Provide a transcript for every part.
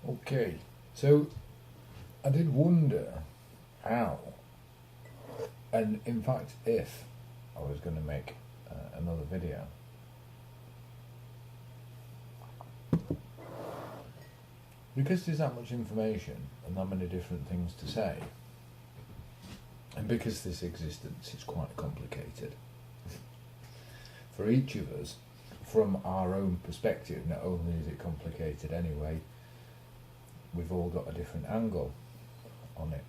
Okay, so I did wonder how, and in fact, if I was going to make another video, because there's that much information and that many different things to say, and because this existence is quite complicated for each of us, from our own perspective, not only is it complicated anyway, we've all got a different angle on it.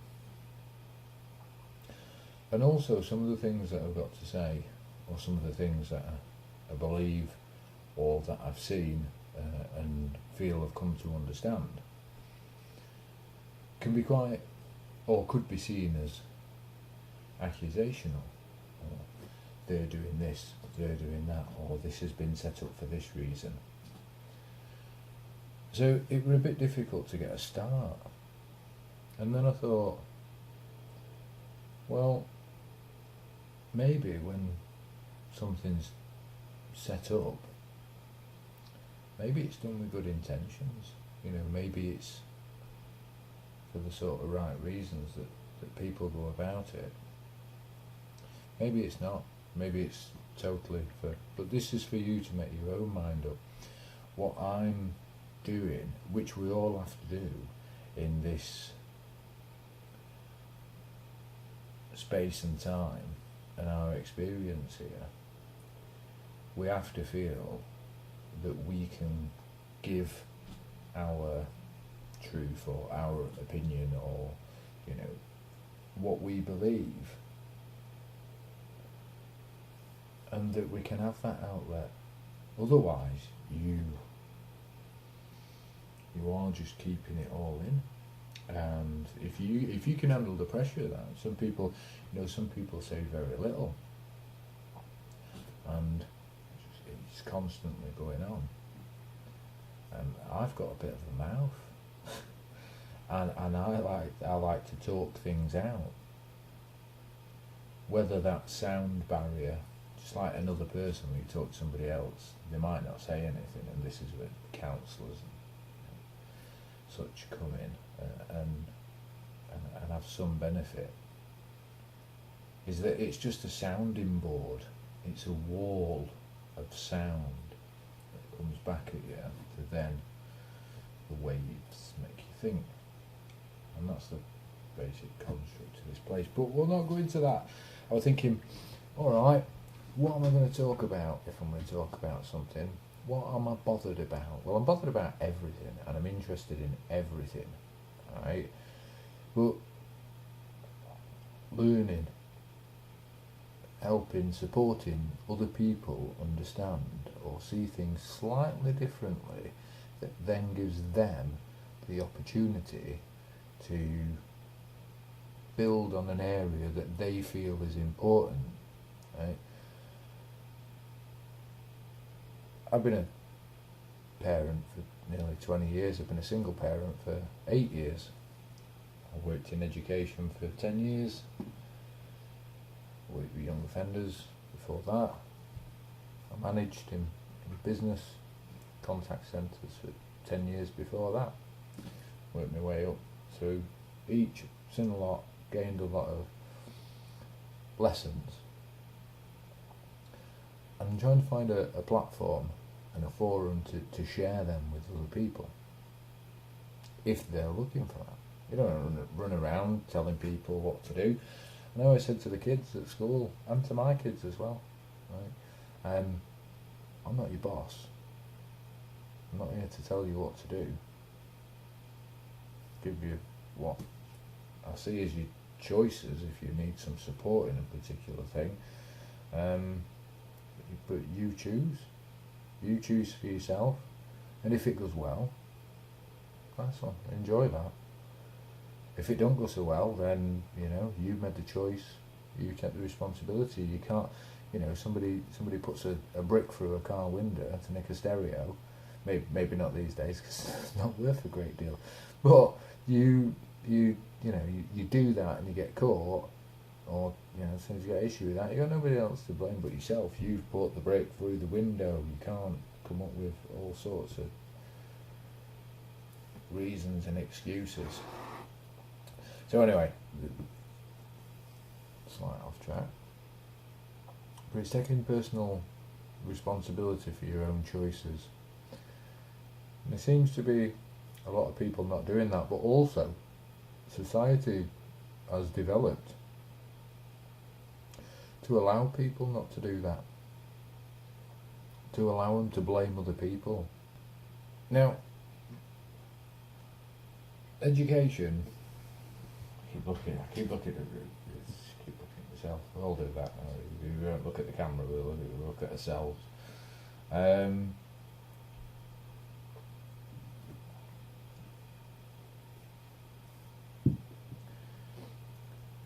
And also some of the things that I've got to say, or some of the things that I believe, or that I've seen and feel I've come to understand, can be quite, or could be seen as accusational. Or they're doing this, they're doing that, or this has been set up for this reason. So it was a bit difficult to get a start. And then I thought, well, maybe when something's set up, maybe it's done with good intentions. You know, maybe it's for the sort of right reasons that people go about it. Maybe it's not. Maybe it's totally for... But this is for you to make your own mind up. What I'm doing, which we all have to do in this space and time and our experience here, we have to feel that we can give our truth or our opinion, or, you know, what we believe, and that we can have that outlet. Otherwise you are just keeping it all in. And if you can handle the pressure of that, some people say very little, and it's constantly going on. And I've got a bit of a mouth, and I like to talk things out. Whether that sound barrier, just like another person, when you talk to somebody else, they might not say anything, and this is where counsellors and such come in and have some benefit, is that it's just a sounding board. It's a wall of sound that comes back at you to then the waves make you think. And that's the basic construct of this place. But we'll not go into that. I was thinking, alright, what am I going to talk about if I'm going to talk about something? What am I bothered about? Well, I'm bothered about everything, and I'm interested in everything, right? But learning, helping, supporting other people understand or see things slightly differently, that then gives them the opportunity to build on an area that they feel is important, right? I've been a parent for nearly 20 years. I've been a single parent for 8 years. I worked in education for 10 years. I worked with young offenders before that. I managed in business contact centres for 10 years before that. Worked my way up through each, seen a lot, gained a lot of lessons. I'm trying to find a platform and a forum to share them with other people, if they're looking for that. You don't run around telling people what to do. I know I said to the kids at school, and to my kids as well, right? I'm not your boss. I'm not here to tell you what to do. Give you what I see as your choices if you need some support in a particular thing. But you choose. You choose for yourself, and if it goes well, that's on. Enjoy that. If it don't go so well, then you made the choice. You take the responsibility. You can't, somebody puts a brick through a car window to nick a stereo. Maybe not these days because it's not worth a great deal. But you do that and you get caught. Or, as soon as you get an issue with that, you got nobody else to blame but yourself. You've put the brake through the window. You can't come up with all sorts of reasons and excuses. So anyway, slight off track. But it's taking personal responsibility for your own choices. And there seems to be a lot of people not doing that, but also society has developed to allow people not to do that, to allow them to blame other people. Now, education, I keep looking at myself. We'll do that now. We won't look at the camera, we'll look at ourselves. And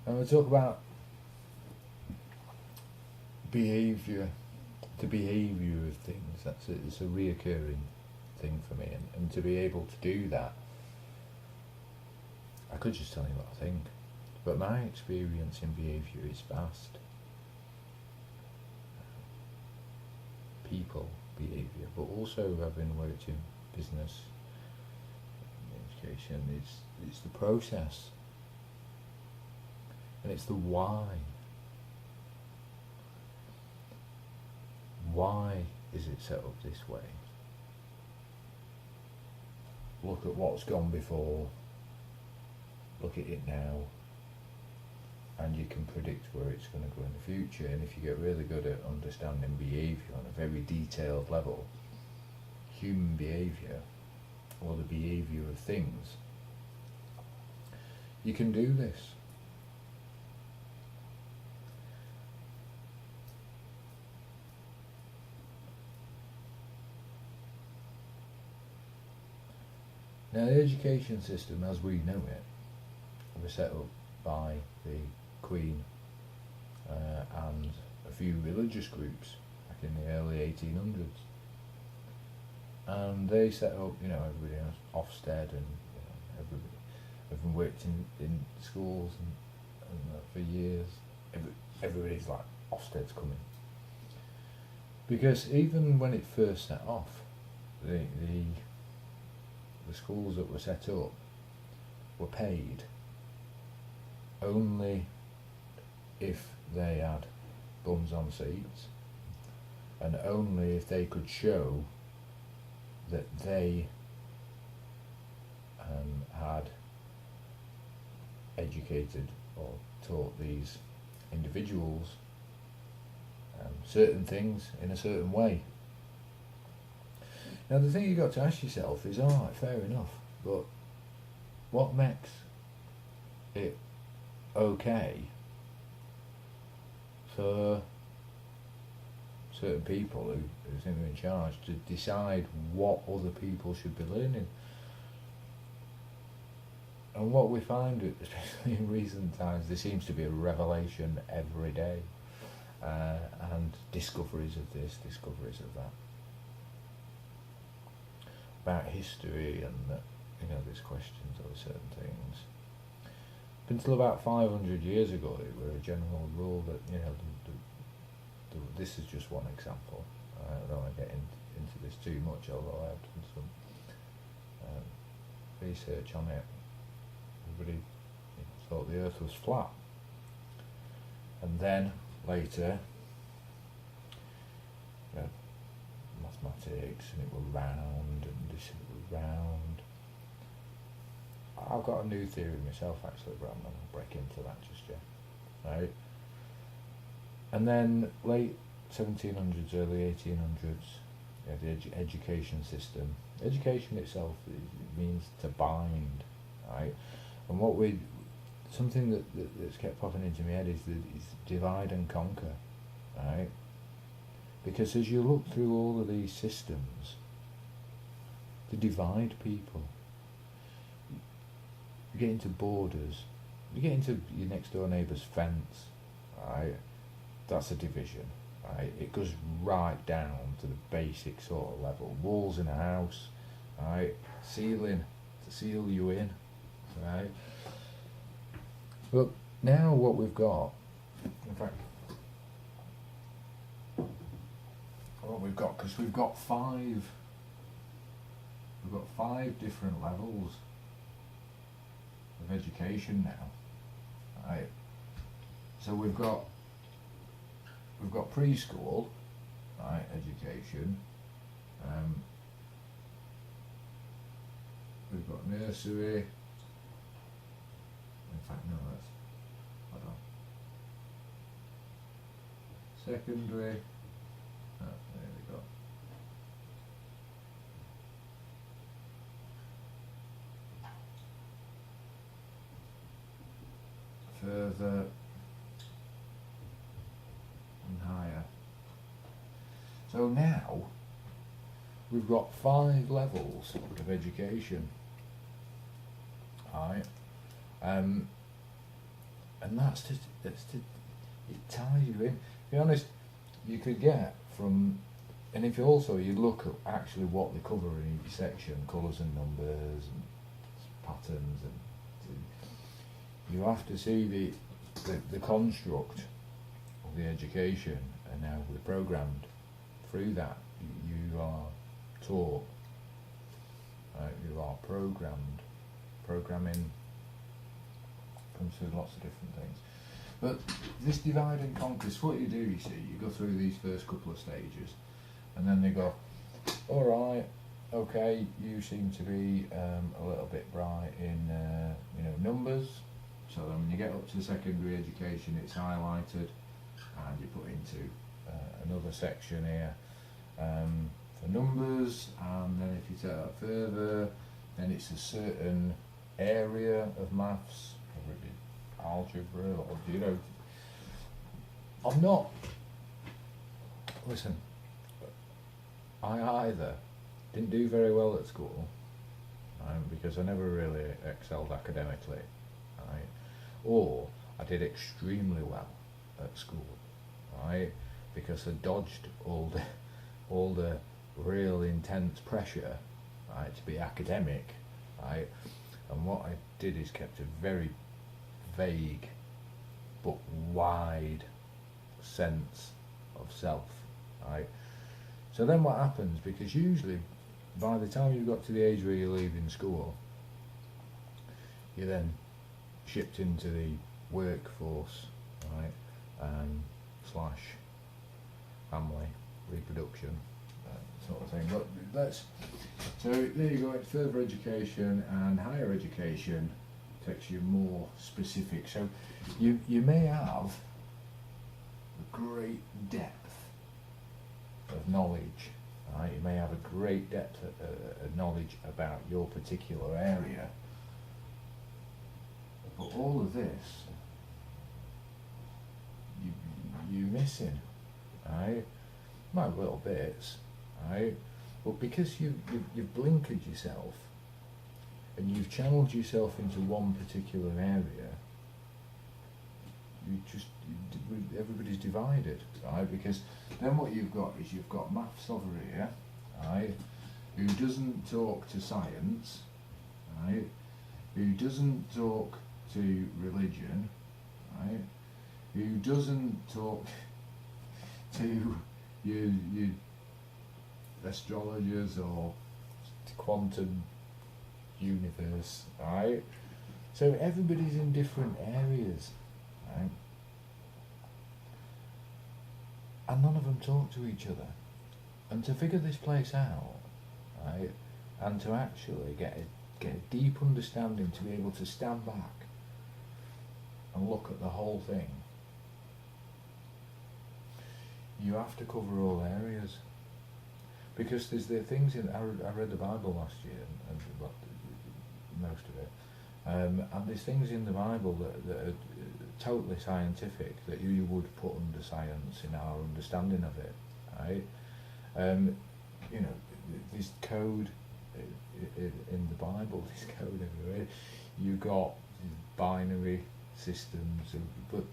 we talk about behaviour, the behaviour of things. It's a reoccurring thing for me, and to be able to do that, I could just tell you what I think, but my experience in behaviour is vast. People behaviour, but also having worked in business, education, it's the process, and it's the why. Why is it set up this way? Look at what's gone before, look at it now, and you can predict where it's going to go in the future. And if you get really good at understanding behaviour on a very detailed level, human behaviour, or the behaviour of things, you can do this. Now, the education system as we know it was set up by the Queen and a few religious groups back in the early 1800s. And they set up, everybody else, Ofsted, and everyone worked in schools and for years. Everybody's like, Ofsted's coming. Because even when it first set off, the schools that were set up were paid only if they had bums on seats, and only if they could show that they had educated or taught these individuals certain things in a certain way. Now, the thing you've got to ask yourself is, alright, fair enough, but what makes it okay for certain people who think they're in charge to decide what other people should be learning? And what we find, especially in recent times, there seems to be a revelation every day, and discoveries of this, discoveries of that, about history, and there's questions over certain things. Up until about 500 years ago, it were a general rule that this is just one example. I don't want to get into this too much, although I've done some research on it. Everybody thought the Earth was flat, and then later, mathematics, and it were round, and this were round. I've got a new theory myself, actually, but I'm not going to break into that just yet. Right? And then late 1700s, early 1800s, the education system. Education itself, it means to bind, right? And something that's kept popping into my head is divide and conquer, right? Because as you look through all of these systems, they divide people. You get into borders, you get into your next door neighbour's fence, right? That's a division, right? It goes right down to the basic sort of level. Walls in a house, right? Ceiling to seal you in, right? But now what we've got, in fact, what we've got, because we've got 5 we've got 5 different levels of education now, right? So we've got preschool, right, education. We've got nursery. In fact, no, that's, hold on. Secondary. Oh, there we go. Further and higher. So now we've got 5 levels of education, right? And that's to it ties you in. To be honest, you could get from, and if you also you look at actually what they cover in each section, colours and numbers and patterns, and you have to see the construct of the education, and now we're programmed through that. You are taught, you are programmed. Programming comes through lots of different things. But this divide and conquer, what you do, you see, you go through these first couple of stages, and then they go, all right, okay, you seem to be a little bit bright in numbers. So then when you get up to the secondary education, it's highlighted, and you put into another section here for numbers, and then if you take that further, then it's a certain area of maths, whether it be algebra or I'm not, listen, I either didn't do very well at school, because I never really excelled academically, right, or I did extremely well at school, right, because I dodged all the real intense pressure, right, to be academic, right, and what I did is kept a very vague but wide sense of self, right. So then what happens, because usually by the time you've got to the age where you're leaving school, you're then shipped into the workforce, right, slash family, reproduction, sort of thing. But so there you go, it's further education, and higher education takes you more specific. So you may have a great depth of knowledge, right? You may have a great depth of knowledge about your particular area, but all of this you're missing, right? Not little bits, right? But because you've blinkered yourself and you've channeled yourself into one particular area, everybody's divided, right? Because then what you've got is you've got maths over here, right, who doesn't talk to science, right, who doesn't talk to religion, right, who doesn't talk to you astrologers or quantum universe, right? So everybody's in different areas, right? And none of them talk to each other. And to figure this place out, right, and to actually get a deep understanding, to be able to stand back and look at the whole thing, you have to cover all areas. Because there's the things in, I read the Bible last year, and well, most of it, and there's things in the Bible that are totally scientific, that you would put under science in our understanding of it, right? This code in the Bible, this code everywhere, you got binary systems, but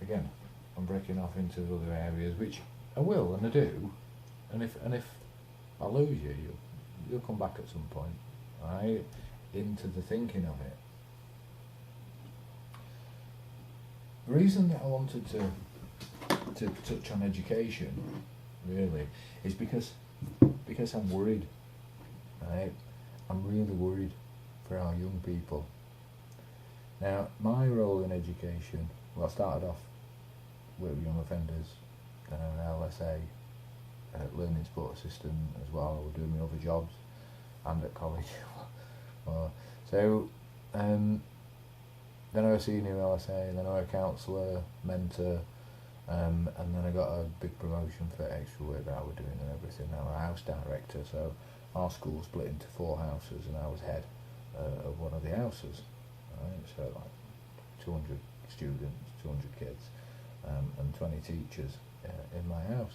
again, I'm breaking off into other areas, which I will, and I do, and if I lose you, you'll come back at some point, right, into the thinking of it. The reason that I wanted to touch on education, really, is because I'm worried right? I'm really worried for our young people. Now, my role in education, well, I started off with young offenders, then an LSA, learning support assistant as well. I was doing my other jobs and at college. So, then I was senior LSA, then I was a counsellor, mentor, and then I got a big promotion for extra work that I was doing and everything. Now I'm a house director, so our school split into 4 houses and I was head of one of the houses. Right? So like 200 students, 200 kids, and 20 teachers in my house.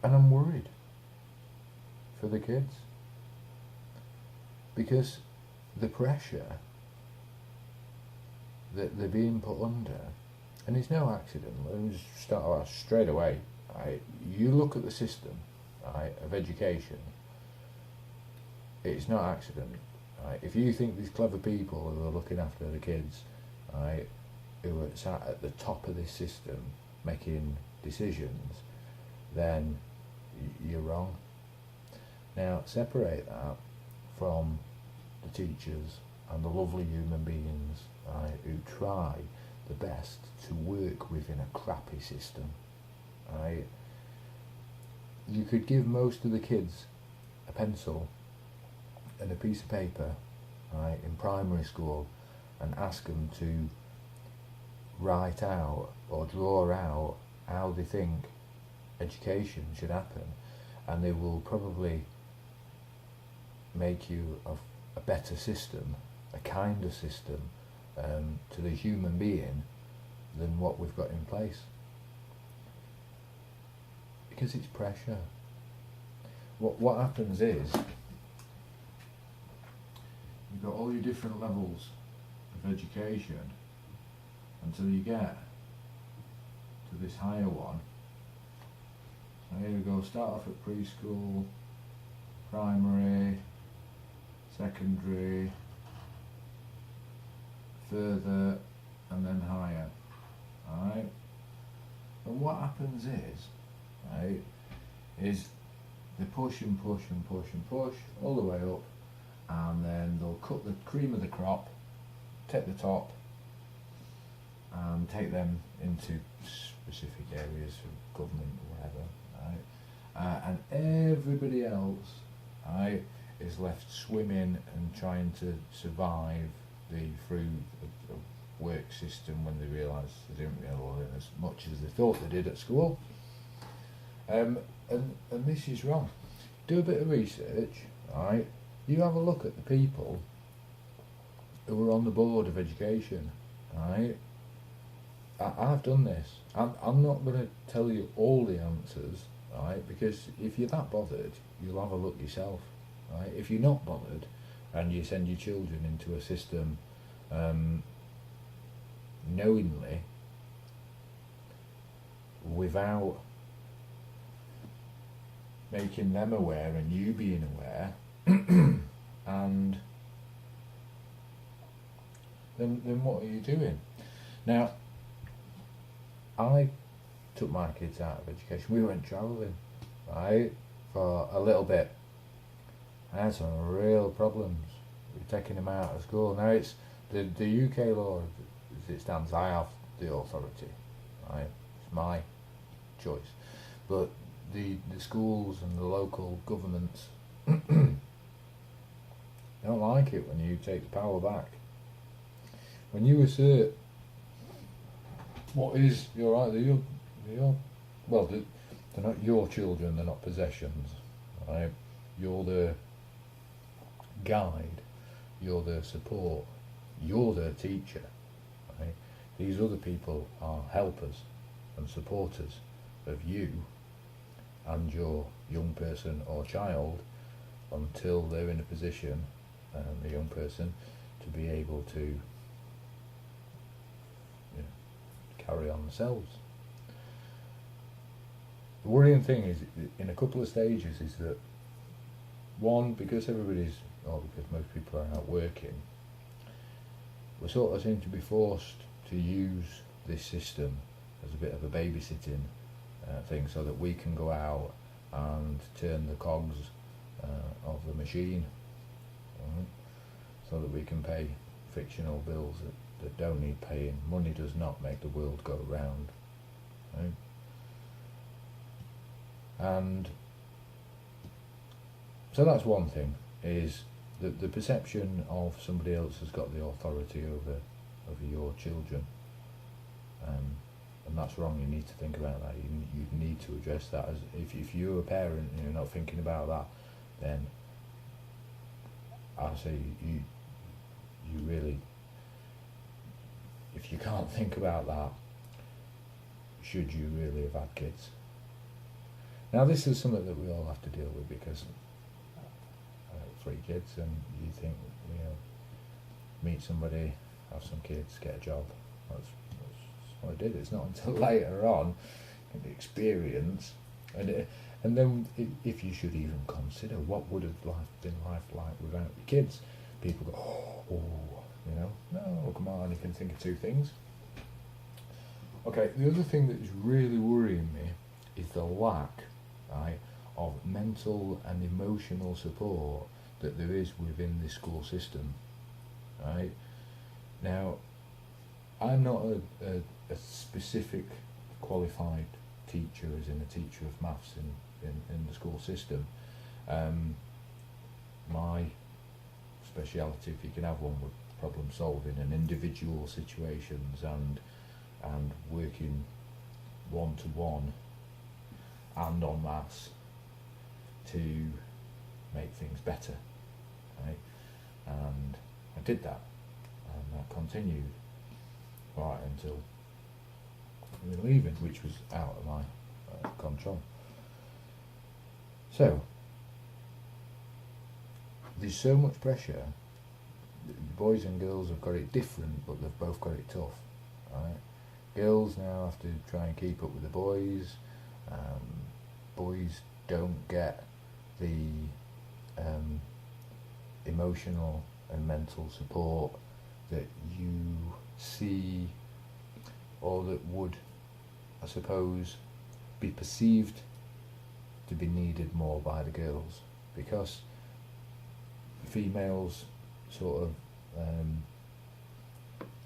And I'm worried for the kids because the pressure that they're being put under, and it's no accident. Let me just start off straight away. Right? You look at the system, right, of education. It's not accident. Right? If you think these clever people who are looking after the kids, right, who are sat at the top of this system making decisions, then you're wrong. Now separate that from the teachers and the lovely human beings, right, who try the best to work within a crappy system. Right? You could give most of the kids a pencil and a piece of paper, right, in primary school, and ask them to write out or draw out how they think education should happen, and they will probably make you a better system, a kinder system to the human being than what we've got in place. Because it's pressure. What happens is, you've got all your different levels of education until you get to this higher one. So here we go, start off at preschool, primary, secondary, further, and then higher. Alright? And what happens is, right, is they push and push and push and push all the way up, and then they'll cut the cream of the crop, take the top, and take them into specific areas of government or whatever, right? And everybody else, right, is left swimming and trying to survive through the work system when they realise they didn't really learn as much as they thought they did at school. And this is wrong. Do a bit of research, right? You have a look at the people who are on the board of education, right? I've done this. I'm not going to tell you all the answers, right? Because if you're that bothered, you'll have a look yourself, right? If you're not bothered and you send your children into a system knowingly, without making them aware and you being aware, and then what are you doing? Now, I took my kids out of education. We went travelling, right, for a little bit. I had some real problems with taking them out of school. Now it's the UK law as it stands. I have the authority, right? It's my choice, but the schools and the local governments don't like it when you take the power back. When you assert what is your right, well, they're not your children, they're not possessions, right? You're the guide, you're the support, you're the teacher, right? These other people are helpers and supporters of you and your young person or child until they're in a position, the young person, to be able to carry on themselves. The worrying thing is, in a couple of stages, is that one, because because most people are out working, we sort of seem to be forced to use this system as a bit of a babysitting thing, so that we can go out and turn the cogs of the machine, right? So that we can pay fictional bills that don't need paying. Money does not make the world go round, right? And so that's one thing, is the perception of somebody else has got the authority over your children, and that's wrong. You need to think about that. You need to address that. As if you're a parent and you're not thinking about that, then I say you really, if you can't think about that, should you really have had kids? Now this is something that we all have to deal with, because I have 3 kids, and you think, meet somebody, have some kids, get a job. That's what I did. It's not until later on in the experience, and then if you should even consider what would have been life like without your kids. People go, no, come on, you can think of 2 things. Okay, the other thing that is really worrying me is the lack, right, of mental and emotional support that there is within the school system, right? Now, I'm not a specific qualified teacher, as in a teacher of maths in the school system. My speciality, if you can have one, would problem solving and individual situations and working one-to-one and en masse to make things better, right? And I did that, and I continued right until we were leaving, which was out of my control. So there's so much pressure. The boys and girls have got it different, but they've both got it tough, right? Girls now have to try and keep up with the boys. Boys don't get the emotional and mental support that you see, or that would, I suppose, be perceived to be needed more by the girls, because females sort of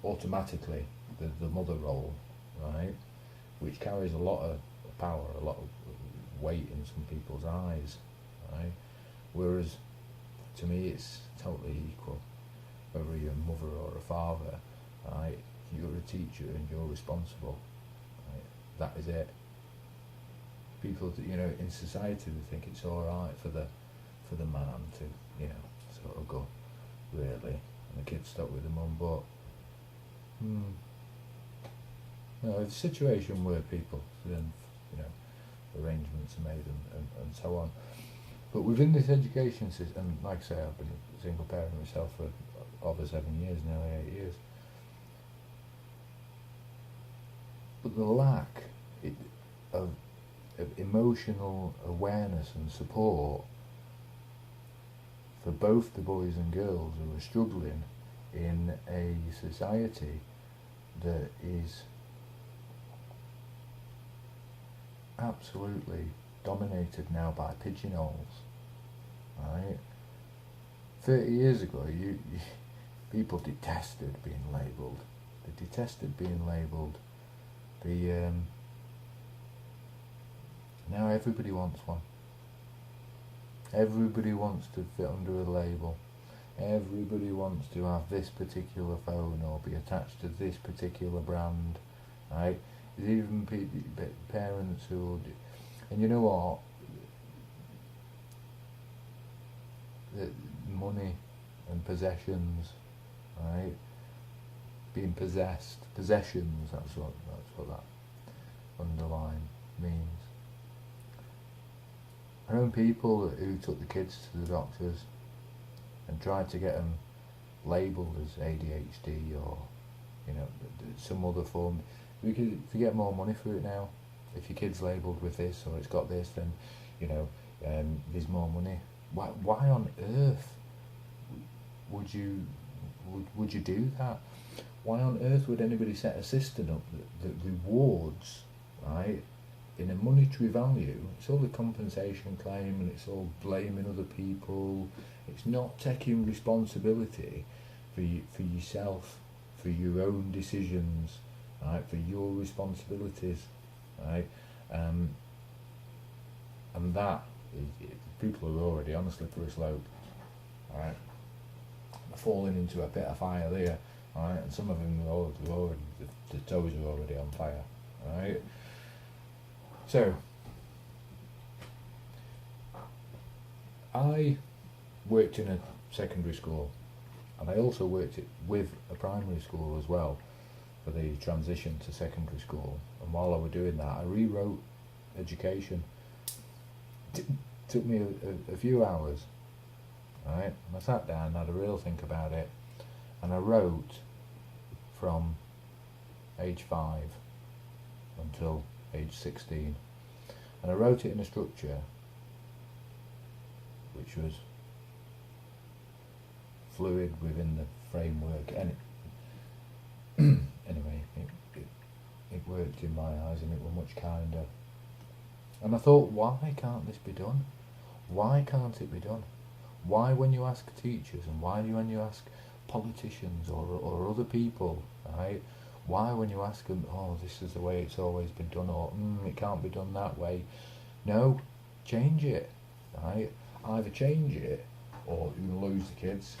automatically the mother role, right, which carries a lot of power, a lot of weight in some people's eyes, right, whereas to me it's totally equal, whether you're a mother or a father, right? You're a teacher and you're responsible, right? That is it. People, in society, they think it's all right for the man to, sort of go, really, and the kids stuck with the mum, but no, it's a situation where people then, arrangements are made and so on. But within this education system, and like I say, I've been a single parent myself for over 7 years, nearly 8 years. But the lack of emotional awareness and support for both the boys and girls who are struggling in a society that is absolutely dominated now by pigeonholes, right? 30 years ago, people detested being labelled. They detested being labelled. Now everybody wants one. Everybody wants to fit under a label. Everybody wants to have this particular phone or be attached to this particular brand, right? There's even parents who, and you know what? The money and possessions, right? Being possessed, possessions. That's what that underline means. I know people who took the kids to the doctors and tried to get them labelled as ADHD or, some other form. We could get more money for it now. If your kid's labelled with this or it's got this, then, there's more money. Why on earth would you do that? Why on earth would anybody set a system up that rewards, right, in a monetary value, it's all a compensation claim and it's all blaming other people. It's not taking responsibility for yourself, for your own decisions, right, for your responsibilities, right, and that people are already on a slippery slope, right. They're falling into a pit of fire there, right, and some of them are already the toes are already on fire, right. So I worked in a secondary school, and I also worked with a primary school as well for the transition to secondary school. And while I was doing that, I rewrote education. Took me a few hours, right? And I sat down and had a real think about it, and I wrote from age 5 until age 16, and I wrote it in a structure which was fluid within the framework, and anyway, it worked in my eyes, and it was much kinder. And I thought, why can't this be done? Why can't it be done? Why, when you ask teachers, and why when you ask politicians or other people, right? Why, when you ask them, oh, this is the way it's always been done, or it can't be done that way? No, change it, right? Either change it, or you're going to lose the kids,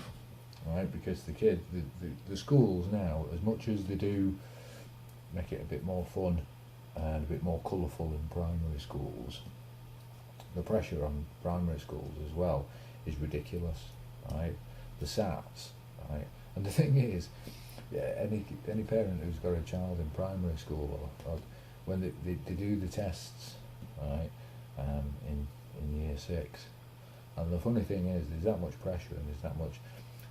right? Because the schools now, as much as they do make it a bit more fun and a bit more colourful in primary schools, the pressure on primary schools as well is ridiculous, right? The SATs, right? And the thing is, any parent who's got a child in primary school, or when they do the tests, right, in year 6, and the funny thing is, there's that much pressure and there's that much,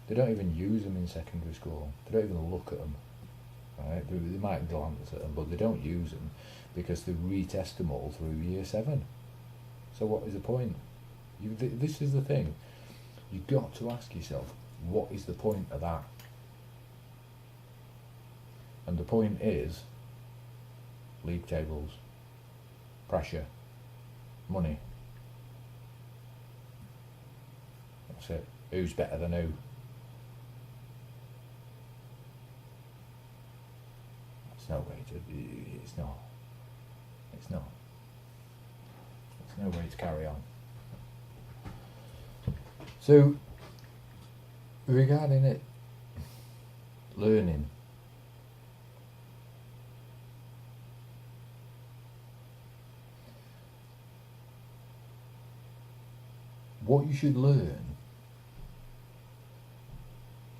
they don't even use them in secondary school. They don't even look at them, right? They might glance at them, but they don't use them because they retest them all through year 7. So what is the point? This is the thing. You've got to ask yourself, what is the point of that? And the point is league tables, pressure, money. That's it. Who's better than who? That's no way to. It's not. It's not. There's no way to carry on. So, regarding it, learning. What you should learn,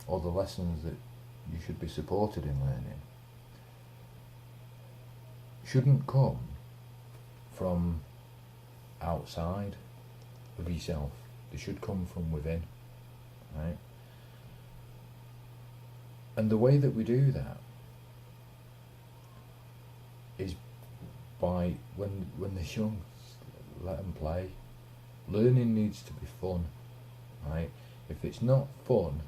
or the lessons that you should be supported in learning, shouldn't come from outside of yourself. They should come from within, right? And the way that we do that is by, when they're young, let them play. Learning needs to be fun, right? If it's not fun,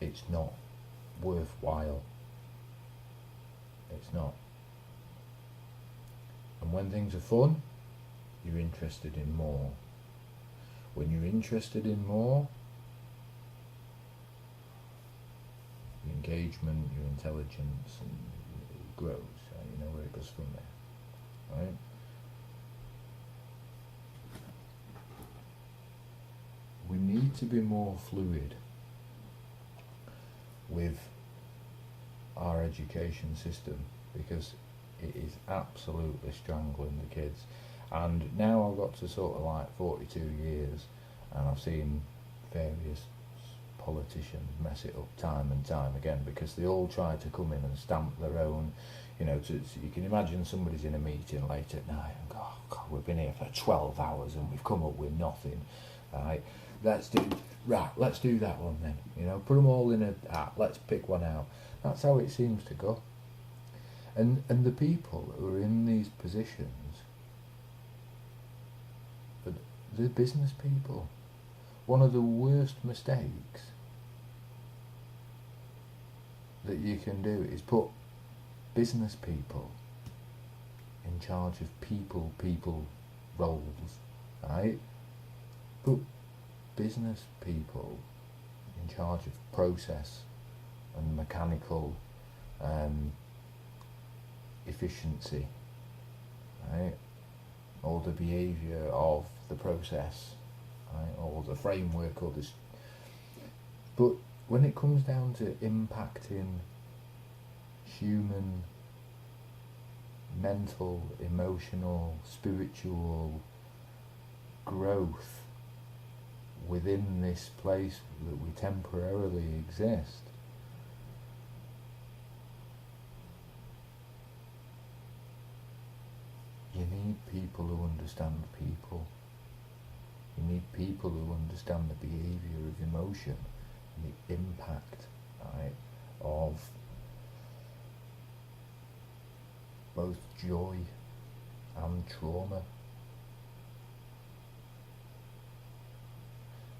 it's not worthwhile. It's not. And when things are fun, you're interested in more. When you're interested in more, your engagement, your intelligence, and it grows. You know where it goes from there, right? We need to be more fluid with our education system, because it is absolutely strangling the kids. And now I've got to sort of like 42 years, and I've seen various politicians mess it up time and time again, because they all try to come in and stamp their own, you know, you can imagine somebody's in a meeting late at night and go, oh God, we've been here for 12 hours and we've come up with nothing, right? Let's do that one then, you know, put them all in a hat, let's pick one out. That's how it seems to go. And the people who are in these positions, they're business people. One of the worst mistakes that you can do is put business people in charge of people roles, right? But business people in charge of process and mechanical efficiency, right? Or the behaviour of the process, right? Or the framework, or this. But when it comes down to impacting human, mental, emotional, spiritual growth within this place that we temporarily exist, you need people who understand people. You need people who understand the behaviour of emotion and the impact, right, of both joy and trauma.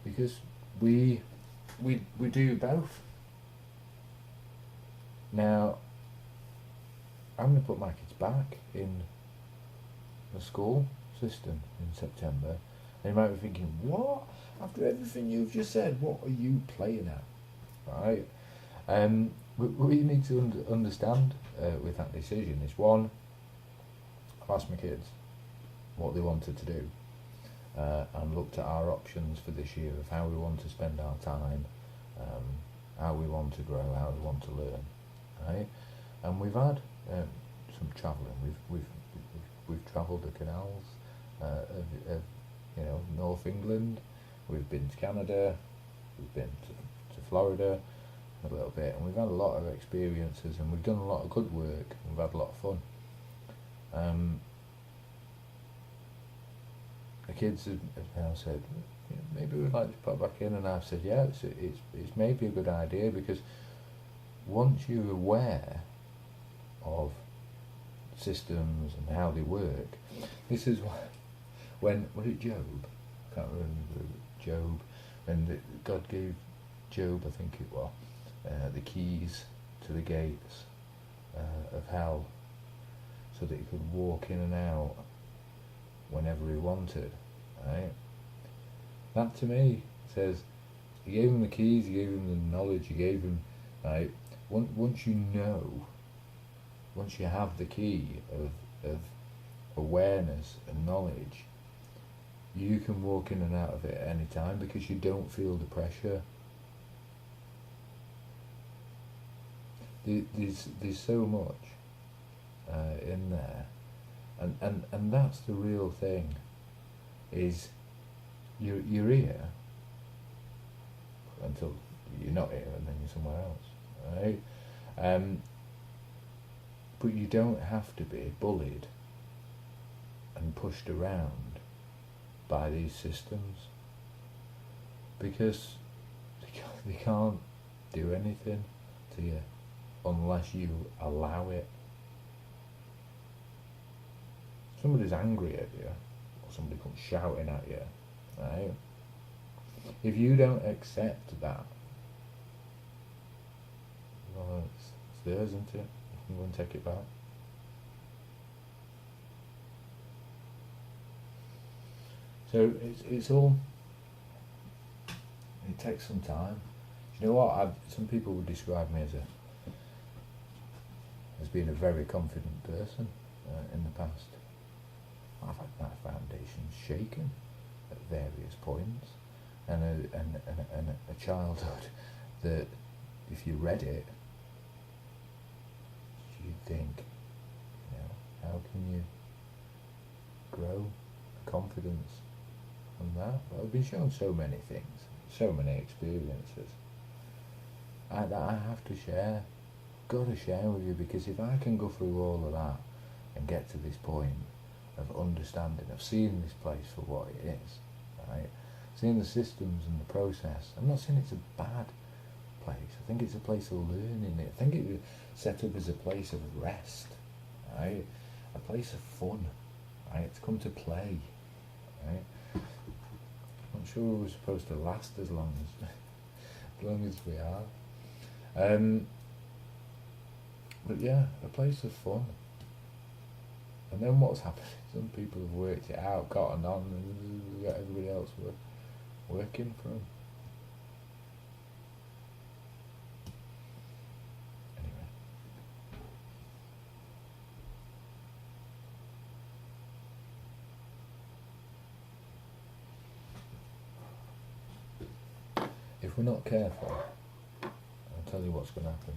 Because we do both. Now, I'm going to put my kids back in the school system in September. And you might be thinking, what? After everything you've just said, what are you playing at? Right? What you need to understand with that decision is, one, I've asked my kids what they wanted to do, and looked at our options for this year of how we want to spend our time, how we want to grow, how we want to learn, right? And we've had some travelling. We've travelled the canals of North England. We've been to Canada. We've been to Florida a little bit, and we've had a lot of experiences, and we've done a lot of good work, and we've had a lot of fun. The kids have now said, maybe we'd like to put it back in, and I've said, yeah, it's maybe a good idea, because once you're aware of systems and how they work, this is when, was it Job? I can't remember. Job, when God gave Job, I think it was, the keys to the gates of hell, so that he could walk in and out whenever he wanted, right? That to me says, he gave him the keys, he gave him the knowledge, he gave him, right? Once you know, once you have the key of awareness and knowledge, you can walk in and out of it at any time, because you don't feel the pressure. There's so much in there, and that's the real thing. Is you're here until you're not here, and then you're somewhere else, right? But you don't have to be bullied and pushed around by these systems, because they can't do anything to you unless you allow it. Somebody's angry at you, or somebody comes shouting at you, right? If you don't accept that, well, it's theirs, isn't it? You can go and take it back. So it's all, it takes some time. You know what? Some people would describe me as being a very confident person in the past. I've had my foundations shaken at various points, and a childhood that, if you read it, you'd think, how can you grow confidence from that? Well, I've been shown so many things, so many experiences that I have to share, got to share with you, because if I can go through all of that and get to this point of understanding, of seeing this place for what it is, right? Seeing the systems and the process. I'm not saying it's a bad place. I think it's a place of learning. I think it was set up as a place of rest, right? A place of fun, right? To come to play, right? I'm sure we're supposed to last as long as we are. But yeah, a place of fun. And then what's happened? Some people have worked it out, cottoned on, and got everybody else working for them. Anyway. If we're not careful, I'll tell you what's going to happen.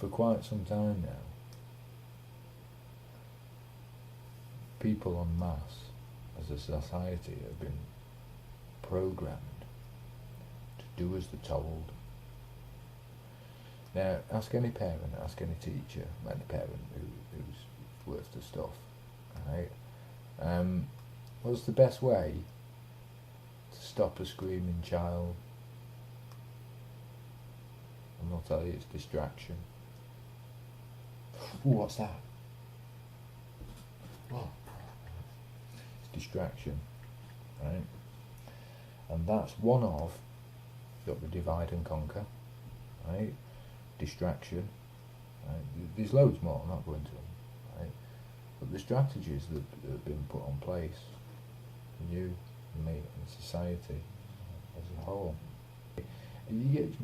For quite some time now, people en masse as a society have been programmed to do as they're told. Now, ask any parent, ask any teacher, any parent who's worth the stuff, right? What's the best way to stop a screaming child? And I'll tell you, it's distraction. Ooh, what's that? Oh. It's distraction, right? And that's one of, you've got the divide and conquer, right? Distraction, right? There's loads more, I'm not going to them, right? But the strategies that have been put on place for you, and me, and society as a whole. You get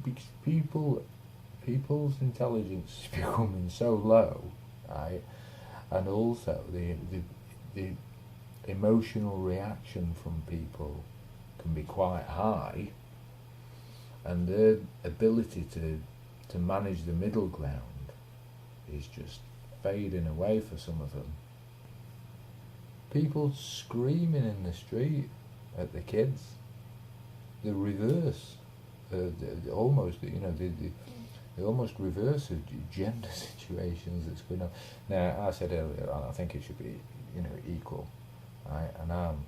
people's intelligence is becoming so low, right? And also the emotional reaction from people can be quite high, and their ability to manage the middle ground is just fading away for some of them. People screaming in the street at the kids, the reverse. Almost, the almost reverse of gender situations that's going on. Now, I said earlier, I think it should be, equal, right? And I'm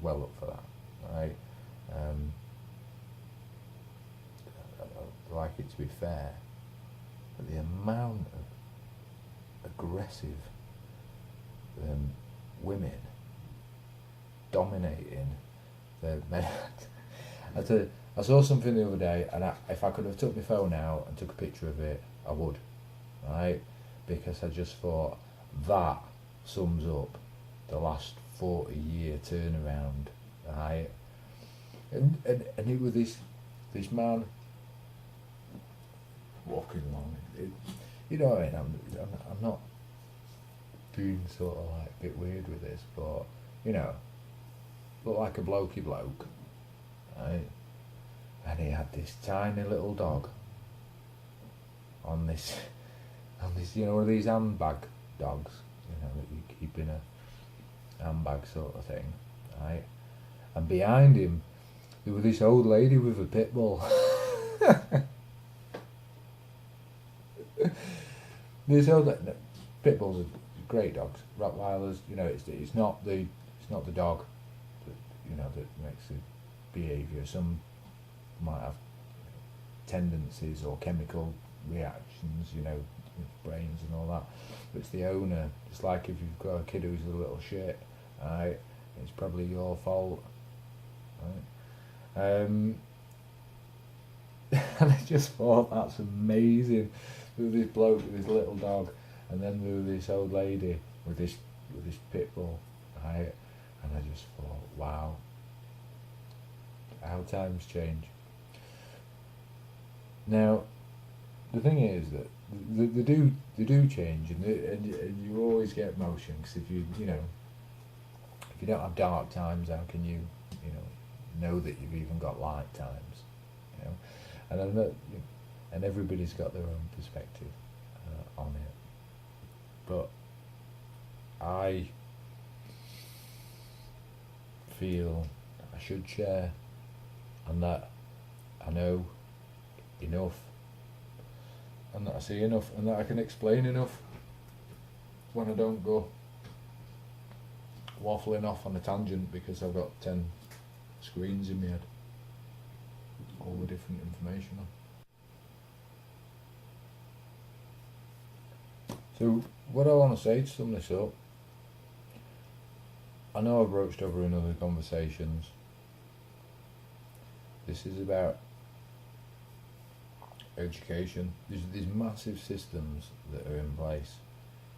well up for that, right? I like it to be fair, but the amount of aggressive women dominating the men. I saw something the other day, and if I could have took my phone out and took a picture of it, I would, right? Because I just thought that sums up the last 40-year turnaround, right? And it was this man walking along. You know what I mean? I'm not being sort of like a bit weird with this, but looked like a blokey bloke, right? And he had this tiny little dog on this, one of these handbag dogs, that you keep in a handbag sort of thing, right? And behind him, there was this old lady with a pit bull. Pit bulls are great dogs. Rottweilers, it's not the dog that makes the behaviour. Some might have tendencies or chemical reactions, with brains and all that. But it's the owner. It's like if you've got a kid who's a little shit, right? It's probably your fault, right? And I just thought that's amazing. There was this bloke with his little dog, and then there was this old lady with this pit bull, right? And I just thought, wow, how times change. Now, the thing is that they do change, and you always get motion, because if you don't have dark times, how can you know that you've even got light times, and I'm not, and everybody's got their own perspective on it, but I feel I should share, and that I know enough, and that I see enough, and that I can explain enough when I don't go waffling off on a tangent because I've got 10 screens in my head, all the different information on. So what I want to say to sum this up, I know I've broached over in other conversations, this is about education. There's massive systems that are in place.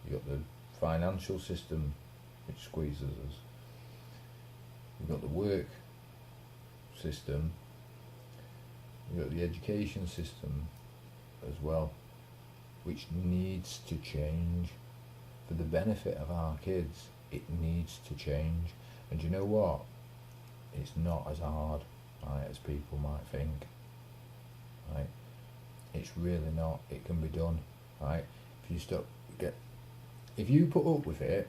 You've got the financial system, which squeezes us. You've got the work system. You've got the education system as well, which needs to change for the benefit of our kids. It needs to change. And you know what? It's not as hard, right, as people might think. Right? It's really not. It can be done. Right? If you put up with it,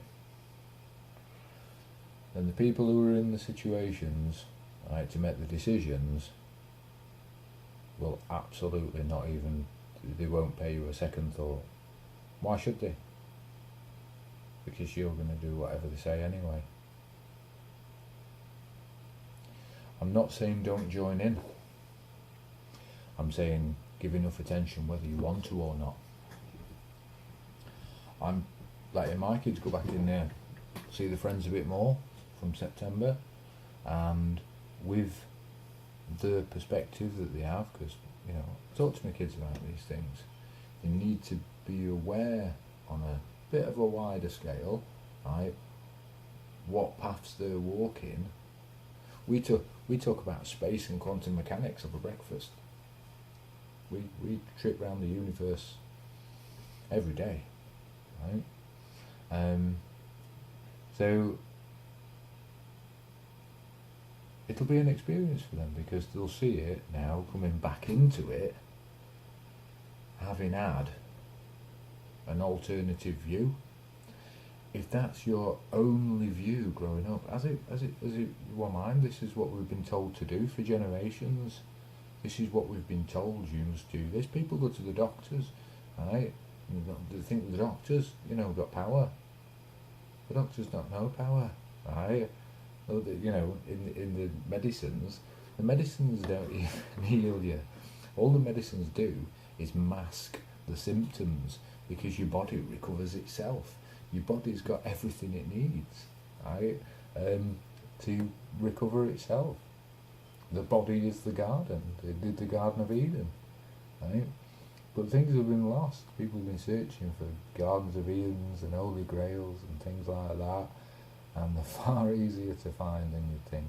then the people who are in the situations, right, to make the decisions will absolutely not even, they won't pay you a second thought. Why should they? Because you're going to do whatever they say anyway. I'm not saying don't join in. I'm saying give enough attention whether you want to or not. I'm letting my kids go back in there, see the friends a bit more from September, and with the perspective that they have, because, you know, I talk to my kids about these things. They need to be aware on a bit of a wider scale, right, what paths they're walking. We talk about space and quantum mechanics over breakfast. We trip around the universe every day, right? So it'll be an experience for them, because they'll see it now coming back into it, having had an alternative view. If that's your only view growing up, as it well, mine, this is what we've been told to do for generations. This is what we've been told. You must do this. People go to the doctors, right? They think the doctors, got power. The doctors don't know power, right? You know, in the medicines don't even heal you. All the medicines do is mask the symptoms, because your body recovers itself. Your body's got everything it needs, right, to recover itself. The body is the garden. They did the Garden of Eden, right? But things have been lost. People have been searching for Gardens of Edens and Holy Grails and things like that, and they're far easier to find than you'd think.